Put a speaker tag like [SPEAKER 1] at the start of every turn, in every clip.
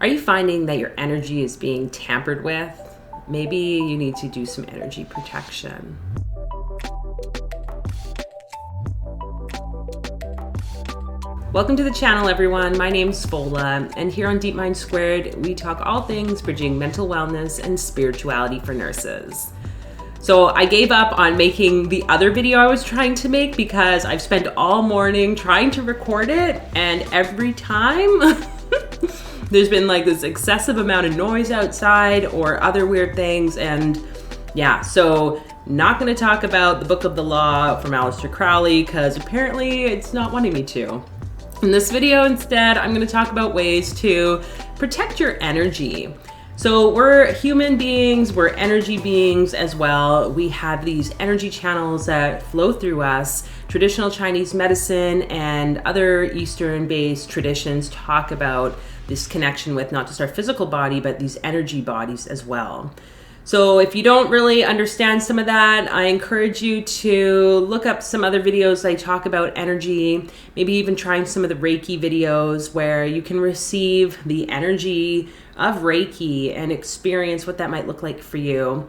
[SPEAKER 1] Are you finding that your energy is being tampered with? Maybe you need to do some energy protection. Welcome to the channel, everyone. My name's Fola, and here on Deep Mind Squared, we talk all things bridging mental wellness and spirituality for nurses. So I gave up on making the other video I was trying to make because I've spent all morning trying to record it, and every time there's been like this excessive amount of noise outside or other weird things. And yeah, so not going to talk about the Book of the Law from Aleister Crowley because apparently it's not wanting me to. In this video instead, I'm going to talk about ways to protect your energy. So we're human beings, we're energy beings as well. We have these energy channels that flow through us. Traditional Chinese medicine and other Eastern-based traditions talk about this connection with not just our physical body, but these energy bodies as well. So if you don't really understand some of that, I encourage you to look up some other videos that talk about energy, maybe even trying some of the Reiki videos where you can receive the energy of Reiki and experience what that might look like for you.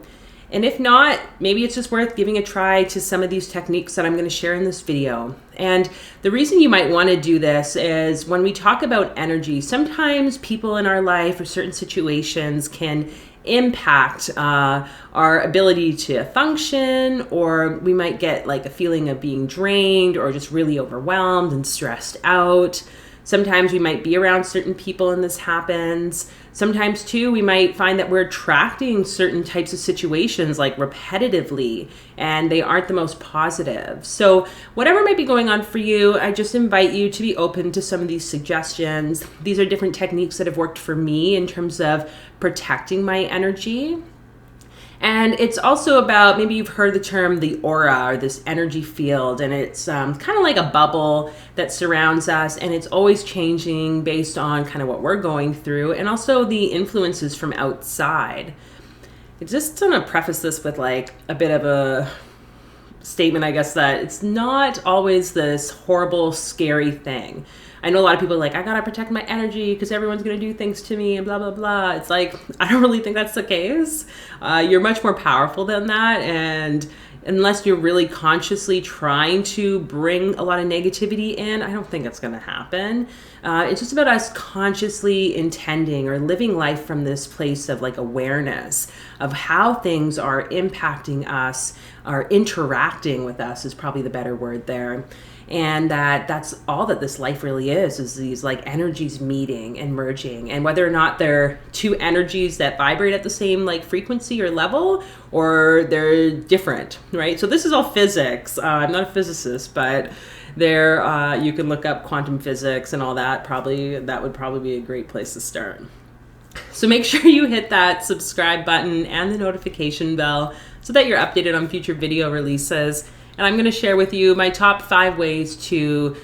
[SPEAKER 1] And if not, maybe it's just worth giving a try to some of these techniques that I'm going to share in this video. And the reason you might want to do this is when we talk about energy, sometimes people in our life or certain situations can impact our ability to function, or we might get like a feeling of being drained or just really overwhelmed and stressed out. Sometimes we might be around certain people and this happens. Sometimes too, we might find that we're attracting certain types of situations like repetitively, and they aren't the most positive. So whatever might be going on for you, I just invite you to be open to some of these suggestions. These are different techniques that have worked for me in terms of protecting my energy. And it's also about, maybe you've heard the term the aura or this energy field, and it's kind of like a bubble that surrounds us, and it's always changing based on kind of what we're going through and also the influences from outside. I just want to preface this with like a bit of a statement, I guess, that it's not always this horrible, scary thing. I know a lot of people are like, I gotta protect my energy because everyone's gonna do things to me and blah, blah, blah. It's like, I don't really think that's the case. You're much more powerful than that. And unless you're really consciously trying to bring a lot of negativity in, I don't think it's gonna happen. It's just about us consciously intending or living life from this place of like awareness of how things are impacting us, or interacting with us is probably the better word there. And that's all that this life really is these like energies meeting and merging, and whether or not they're two energies that vibrate at the same like frequency or level, or they're different, right? So this is all physics. I'm not a physicist, but there you can look up quantum physics and all that. That would probably be a great place to start. So make sure you hit that subscribe button and the notification bell so that you're updated on future video releases. And I'm going to share with you my top 5 ways to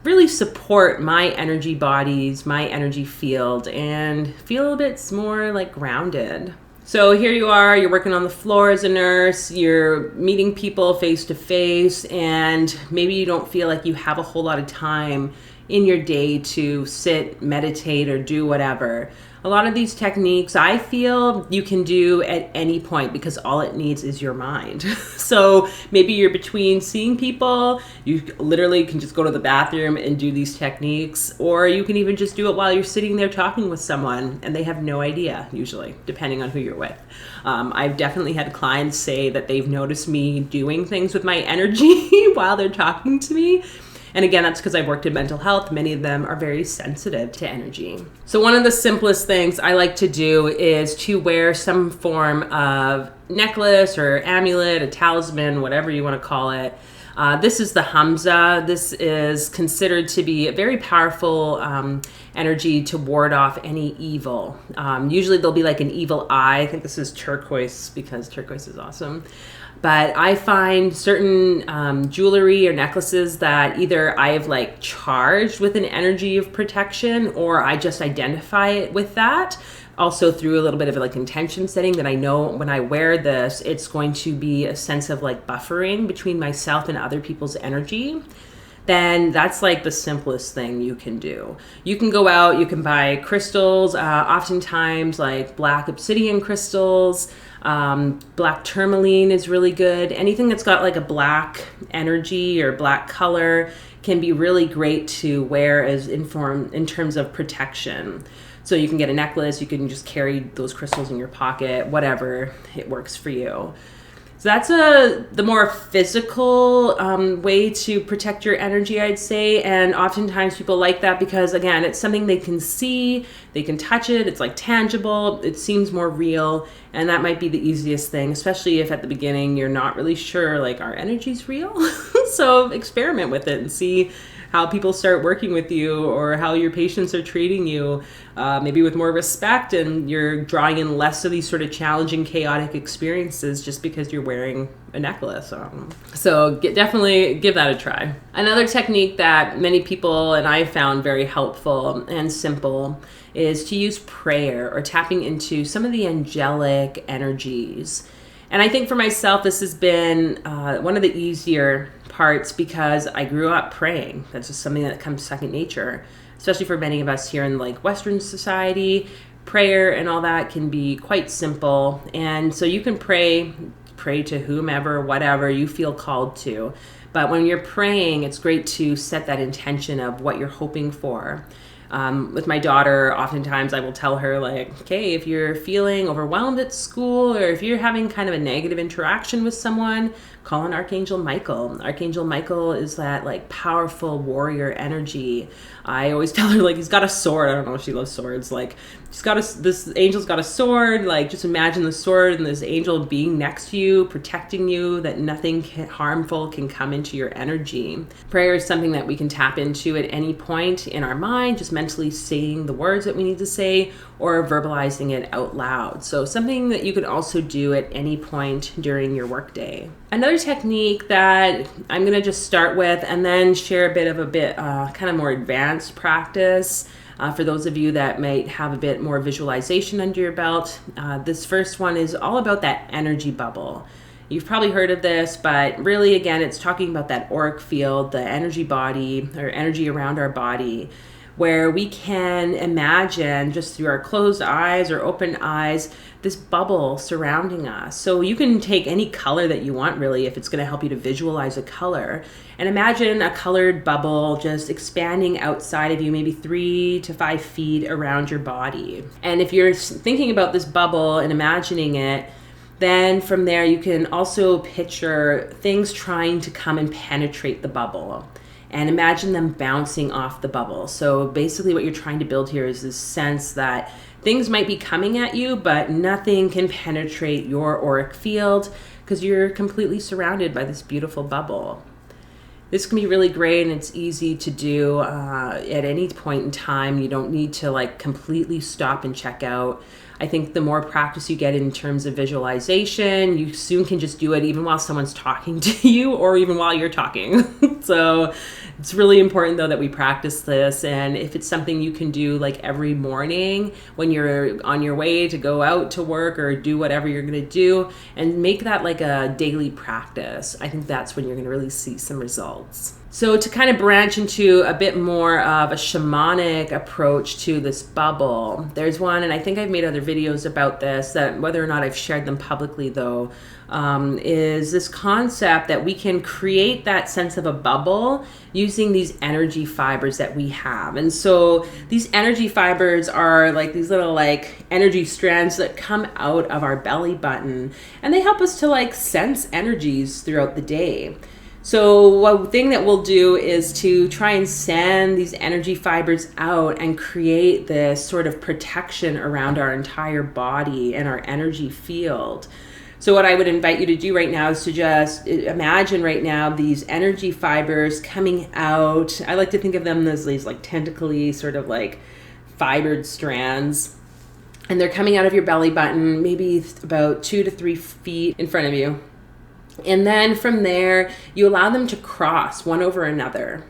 [SPEAKER 1] really support my energy bodies, my energy field, and feel a bit more like grounded. So here you are, you're working on the floor as a nurse, you're meeting people face to face, and maybe you don't feel like you have a whole lot of time in your day to sit, meditate, or do whatever. A lot of these techniques I feel you can do at any point because all it needs is your mind. So maybe you're between seeing people, you literally can just go to the bathroom and do these techniques, or you can even just do it while you're sitting there talking with someone and they have no idea, usually, depending on who you're with. I've definitely had clients say that they've noticed me doing things with my energy while they're talking to me. And again, that's because I've worked in mental health. Many of them are very sensitive to energy. So one of the simplest things I like to do is to wear some form of necklace or amulet, a talisman, whatever you want to call it. This is the Hamza. This is considered to be a very powerful energy to ward off any evil. Usually there'll be like an evil eye. I think this is turquoise because turquoise is awesome. But I find certain jewelry or necklaces that either I have like charged with an energy of protection, or I just identify it with that. Also through a little bit of like intention setting that I know when I wear this, it's going to be a sense of like buffering between myself and other people's energy. then that's like the simplest thing you can do. You can go out, you can buy crystals, oftentimes like black obsidian crystals, black tourmaline is really good. Anything that's got like a black energy or black color can be really great to wear as in terms of protection. So you can get a necklace, you can just carry those crystals in your pocket, whatever, it works for you. So that's the more physical way to protect your energy, I'd say. And oftentimes people like that because, again, it's something they can see, they can touch it, it's like tangible, it seems more real. And that might be the easiest thing, especially if at the beginning you're not really sure, like, our energy's real? So experiment with it and see how people start working with you or how your patients are treating you, maybe with more respect, and you're drawing in less of these sort of challenging, chaotic experiences just because you're wearing a necklace. So definitely give that a try. Another technique that many people and I found very helpful and simple is to use prayer or tapping into some of the angelic energies. And I think for myself, this has been one of the easier parts because I grew up praying. That's just something that comes second nature, especially for many of us here in like Western society. Prayer and all that can be quite simple. And so you can pray to whomever, whatever you feel called to. But when you're praying, it's great to set that intention of what you're hoping for. With my daughter, oftentimes I will tell her like, okay, if you're feeling overwhelmed at school or if you're having kind of a negative interaction with someone, call on Archangel Michael. Archangel Michael is that like powerful warrior energy. I always tell her like he's got a sword. I don't know if she loves swords. Like this angel's got a sword. Like just imagine the sword and this angel being next to you, protecting you, that nothing harmful can come into your energy. Prayer is something that we can tap into at any point in our mind, just mentally saying the words that we need to say or verbalizing it out loud. So something that you could also do at any point during your workday. Another technique that I'm going to just start with and then share a bit kind of more advanced practice for those of you that might have a bit more visualization under your belt. This first one is all about that energy bubble. You've probably heard of this, but really, again, it's talking about that auric field, the energy body or energy around our body, where we can imagine just through our closed eyes or open eyes, this bubble surrounding us. So you can take any color that you want, really, if it's going to help you to visualize a color. And imagine a colored bubble just expanding outside of you, maybe 3 to 5 feet around your body. And if you're thinking about this bubble and imagining it, then from there you can also picture things trying to come and penetrate the bubble. And imagine them bouncing off the bubble. So basically what you're trying to build here is this sense that things might be coming at you, but nothing can penetrate your auric field because you're completely surrounded by this beautiful bubble. This can be really great and it's easy to do at any point in time. You don't need to like completely stop and check out. I think the more practice you get in terms of visualization, you soon can just do it even while someone's talking to you or even while you're talking. So it's really important though that we practice this. And if it's something you can do like every morning when you're on your way to go out to work or do whatever you're going to do, and make that like a daily practice, I think that's when you're going to really see some results. So to kind of branch into a bit more of a shamanic approach to this bubble, there's one, and I think I've made other videos about this, that whether or not I've shared them publicly though, is this concept that we can create that sense of a bubble using these energy fibers that we have. And so these energy fibers are like these little like energy strands that come out of our belly button, and they help us to like sense energies throughout the day. So one thing that we'll do is to try and send these energy fibers out and create this sort of protection around our entire body and our energy field. So what I would invite you to do right now is to just imagine right now these energy fibers coming out. I like to think of them as these like tentacly sort of like fibered strands. And they're coming out of your belly button, maybe about 2 to 3 feet in front of you. And then from there, you allow them to cross one over another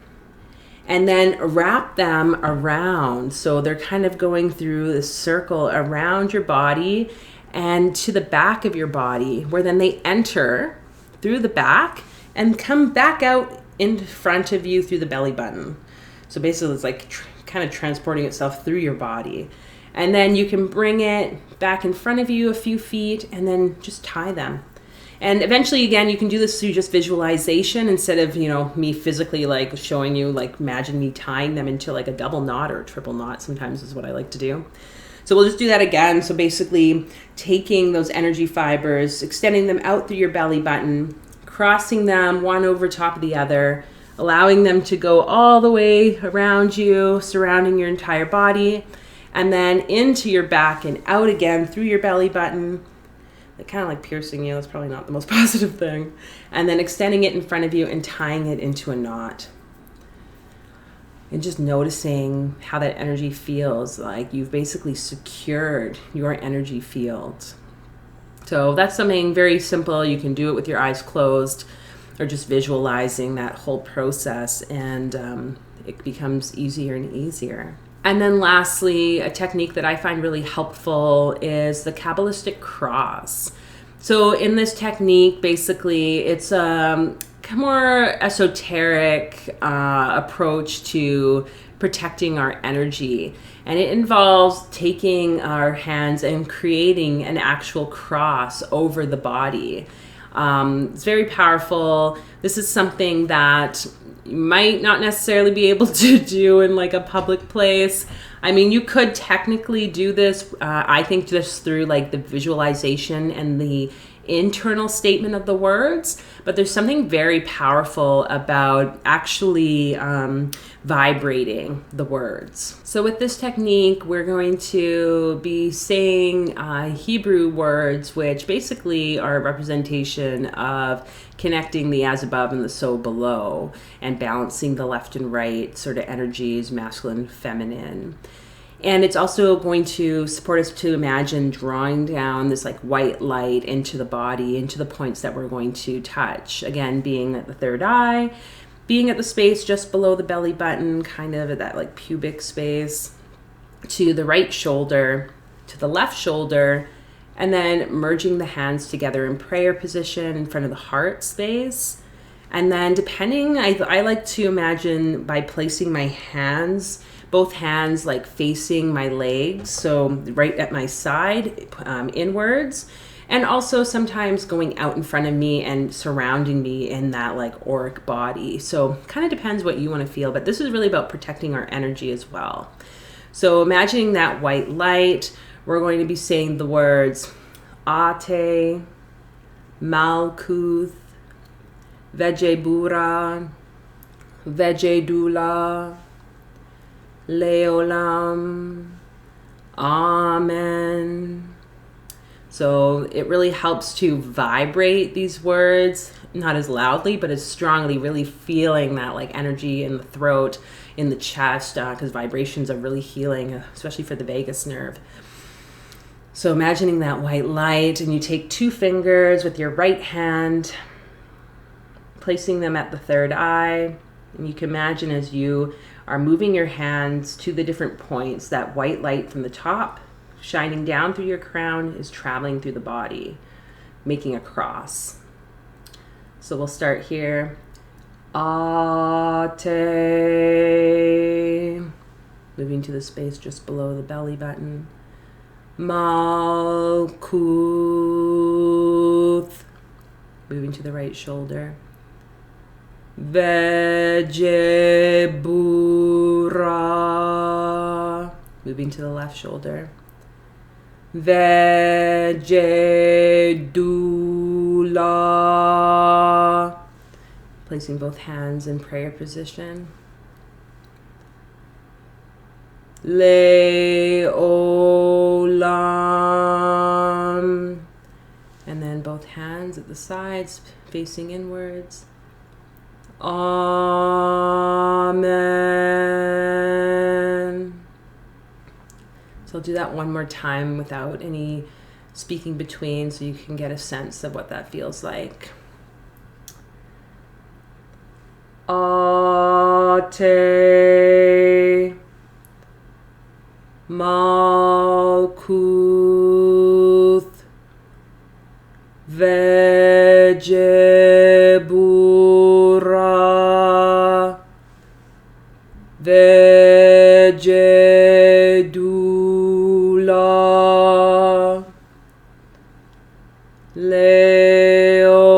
[SPEAKER 1] and then wrap them around. So they're kind of going through this circle around your body and to the back of your body, where then they enter through the back and come back out in front of you through the belly button. So basically it's like kind of transporting itself through your body. And then you can bring it back in front of you a few feet and then just tie them. And eventually, again, you can do this through just visualization instead of, me physically like showing you, like imagine me tying them into like a double knot or a triple knot sometimes is what I like to do. So we'll just do that again. So basically taking those energy fibers, extending them out through your belly button, crossing them one over top of the other, allowing them to go all the way around you, surrounding your entire body, and then into your back and out again through your belly button. Like kind of like piercing you. That's probably not the most positive thing. And then extending it in front of you and tying it into a knot. And just noticing how that energy feels, like you've basically secured your energy field. So that's something very simple. You can do it with your eyes closed or just visualizing that whole process, and it becomes easier and easier. And then lastly, a technique that I find really helpful is the Qabalistic Cross. So in this technique, basically, it's a more esoteric approach to protecting our energy. And it involves taking our hands and creating an actual cross over the body. It's very powerful. This is something that you might not necessarily be able to do in like a public place. I mean, you could technically do this, I think, just through like the visualization and the internal statement of the words, but there's something very powerful about actually vibrating the words. So with this technique, we're going to be saying Hebrew words, which basically are a representation of connecting the as above and the so below, and balancing the left and right sort of energies, masculine, feminine. And it's also going to support us to imagine drawing down this like white light into the body, into the points that we're going to touch. Again, being at the third eye, being at the space just below the belly button, kind of at that like pubic space, to the right shoulder, to the left shoulder, and then merging the hands together in prayer position in front of the heart space. And then depending, I like to imagine by placing my hands, both hands like facing my legs, so right at my side, inwards, and also sometimes going out in front of me and surrounding me in that like auric body. So kind of depends what you want to feel, but this is really about protecting our energy as well. So imagining that white light, we're going to be saying the words Ate, Malkuth, Vejebura, Vejedula, Leolam, Amen. So it really helps to vibrate these words, not as loudly, but as strongly, really feeling that like energy in the throat, in the chest, because vibrations are really healing, especially for the vagus nerve. So imagining that white light, and you take 2 fingers with your right hand, placing them at the third eye, and you can imagine as you are moving your hands to the different points, that white light from the top shining down through your crown is traveling through the body, making a cross. So we'll start here. Ate, moving to the space just below the belly button. Malkuth, moving to the right shoulder. Vejebura, moving to the left shoulder. Vejedula, placing both hands in prayer position. Leolam, and then both hands at the sides facing inwards. Amen. So I'll do that one more time without any speaking between, so you can get a sense of what that feels like. Ate, Malkuth, Vejebura, Leolam.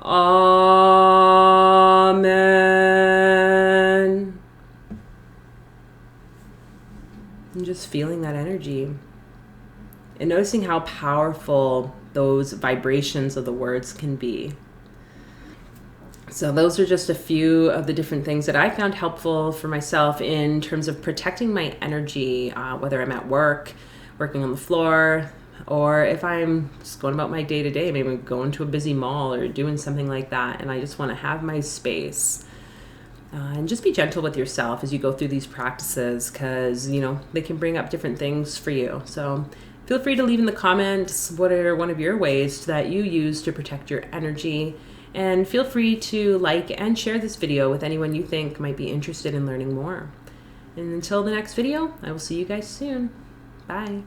[SPEAKER 1] Amen. And just feeling that energy and noticing how powerful those vibrations of the words can be. So those are just a few of the different things that I found helpful for myself in terms of protecting my energy, whether I'm at work, working on the floor, or if I'm just going about my day-to-day, maybe I'm going to a busy mall or doing something like that, and I just want to have my space. And just be gentle with yourself as you go through these practices, because, you know, they can bring up different things for you. So feel free to leave in the comments what are one of your ways that you use to protect your energy. And feel free to like and share this video with anyone you think might be interested in learning more. And until the next video, I will see you guys soon. Bye.